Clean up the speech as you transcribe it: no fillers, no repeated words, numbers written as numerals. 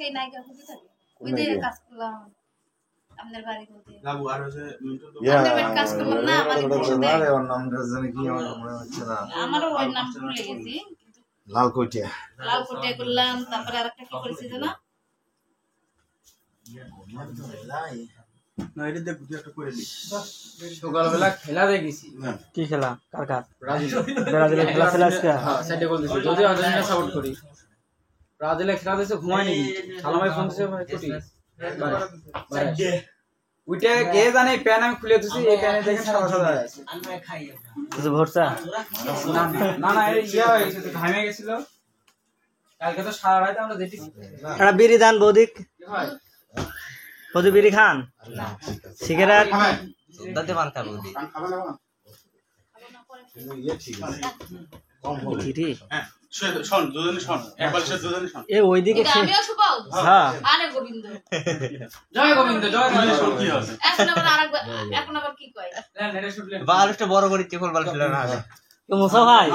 সেই নায়িকা খুঁজে থাকে ওই যে কাজ করলাম আপনার বাড়ি বলতে লাবু আর হচ্ছে আপনার বাড়ি কাজ করলাম না আমাদের ওর নামটা জানি কি আমার মনে হচ্ছে না আমারও ওই নাম ভুলে গেছি লালকোটিয়া করলাম তারপরে আরেকটা কি করেছিল না না এটা দেখ তুই একটা করে দিস সকালবেলা খেলা দেখেছি কি খেলা কার কার ব্রাজিলের খেলা আজকে হ্যাঁ সাইডে গোল দিয়েছে যদিও আর্জেন্টিনা সাপোর্ট করি ব্রাজিলের খেলা দিয়েছে ঘুমায়নি সালামাই ফোন দিয়েছে ভাই কোটি ওইটা কে জানে প্যান আমি খুলে দিছি এই প্যানে দেখেন সাদা সাদা আছে কিছু ভরসা না না এই ইয়া হয়ে গেছে ঘামে গেছিল কালকে তো সারা রাত আমরা দেখি একটা বিড়ি দান বৌদিক বৌদি বিড়ি খান সিগারেট দাঁতে পান খাবো বৌদি চিঠি শোন দুজনে শোন একবার সে দুজনে শোন এ ওইদিকে আমিও শুবাও হ্যাঁ আরে গোবিন্দ জয় গোবিন্দ শোন কি হবে এখন আবার কি কয় নেড়ে শুটলেন বালুটা বড় করে চেপল বাল ফেলে না কেউ মোসা ভাই